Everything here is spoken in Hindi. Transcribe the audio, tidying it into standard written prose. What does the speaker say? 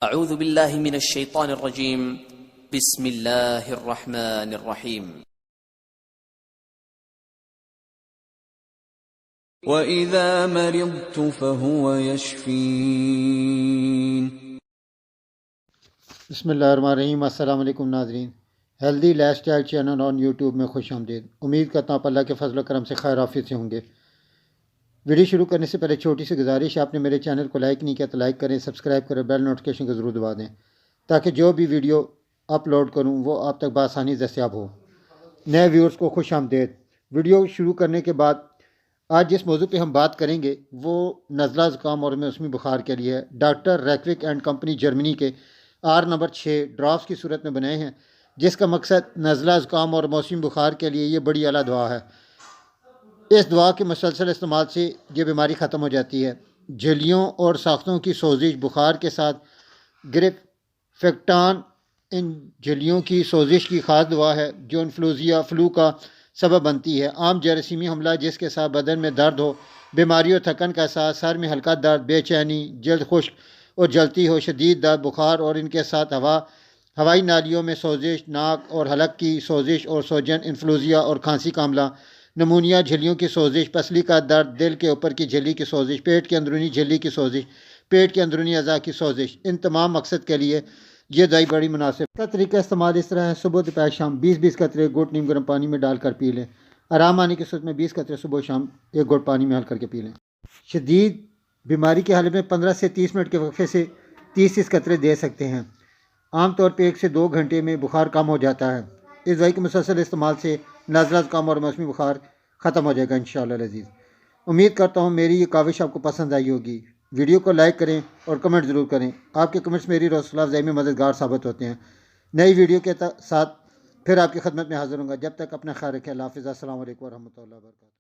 अऊज़ु बिल्लाहि मिनश शैतानिर रजीम बिस्मिल्लाहिर रहमानिर रहीम। वइज़ा मरिज़्तु फ़हुव यशफ़ीन। बिस्मिल्लाहिर्रहमानिर्रहीम। अस्सलाम वालेकुम नाज़रीन, healthy lifestyle channel on YouTube में खुश आमदीद। उम्मीद करता हूँ अल्लाह के फजल करम से खैर आफियत से होंगे। वीडियो शुरू करने से पहले छोटी सी गुजारिश है, आपने मेरे चैनल को लाइक नहीं किया तो लाइक करें, सब्सक्राइब करें, बेल नोटिफिकेशन को ज़रूर दबा दें ताकि जो भी वीडियो अपलोड करूँ वो आप तक बआसानी दस्तियाब हो। नए व्यूअर्स को खुश आमदीद। वीडियो शुरू करने के बाद आज जिस मौजू पे हम बात करेंगे वो नज़ला ज़ुकाम और मौसमी बुखार के लिए है। डॉक्टर रैकविक एंड कंपनी जर्मनी के आर नंबर 6 ड्रॉप्स की सूरत में बनाए हैं, जिसका मकसद नज़ला ज़ुकाम और मौसमी बुखार के लिए ये बड़ी आला दवा है। इस दवा के मुसलसल इस्तेमाल से ये बीमारी ख़त्म हो जाती है। झिल्लियों और साख्तों की सोजिश बुखार के साथ ग्रिपफेक्टान इन झिल्लियों की सोजिश की ख़ास दवा है जो इन्फ्लुएंजा फ्लू का सबब बनती है। आम जरासीमी हमला जिसके साथ बदन में दर्द हो, बीमारी और थकन का एहसास, सर में हल्का दर्द, बेचैनी, जल्द खुश्क और जलती हो, शदीद दर्द, बुखार और इनके साथ हवाई नालियों में सोजिश, नाक और हलक की सोजिश और सोजन, इन्फ्लुएंजा और खांसी का हमला, नमूनिया, झिल्लियों की सोजिश, पसली का दर्द, दिल के ऊपर की झिल्ली की सोजिश, पेट की अंदरूनी झिल्ली की सोजिश, पेट के अंदरूनी अज़ा की सोजिश, इन तमाम मकसद के लिए ये दवाई बड़ी मुनासिब। इसका तरीका इस्तेमाल इस तरह है, सुबह दोपहर शाम 20-20 कतरे गुड़ नीम गर्म पानी में डालकर पी लें। आराम आने की सूरत में 20 कतरे सुबह शाम एक गुड़ पानी में हल करके पी लें। शदीद बीमारी के हालत में 15 से 30 मिनट के वक्फे से 30 कतरे दे सकते हैं। आमतौर पर 1 से 2 घंटे में बुखार कम हो जाता है। इस दवाई के मुसलसल इस्तेमाल से नज़ला ज़ुकाम और मौसमी बुखार ख़त्म हो जाएगा इंशाअल्लाह अज़ीज़। उम्मीद करता हूँ मेरी ये काविश आपको पसंद आई होगी। वीडियो को लाइक करें और कमेंट ज़रूर करें। आपके कमेंट्स मेरी हौसला अफ़ज़ाई में मददगार साबित होते हैं। नई वीडियो के साथ फिर आपकी खिदमत में हाज़िर होऊंगा। जब तक अपना ख्याल रखें। अल्लाह हाफ़िज़। अस्सलामु अलैकुम व रहमतुल्लाहि व बरकातुहू।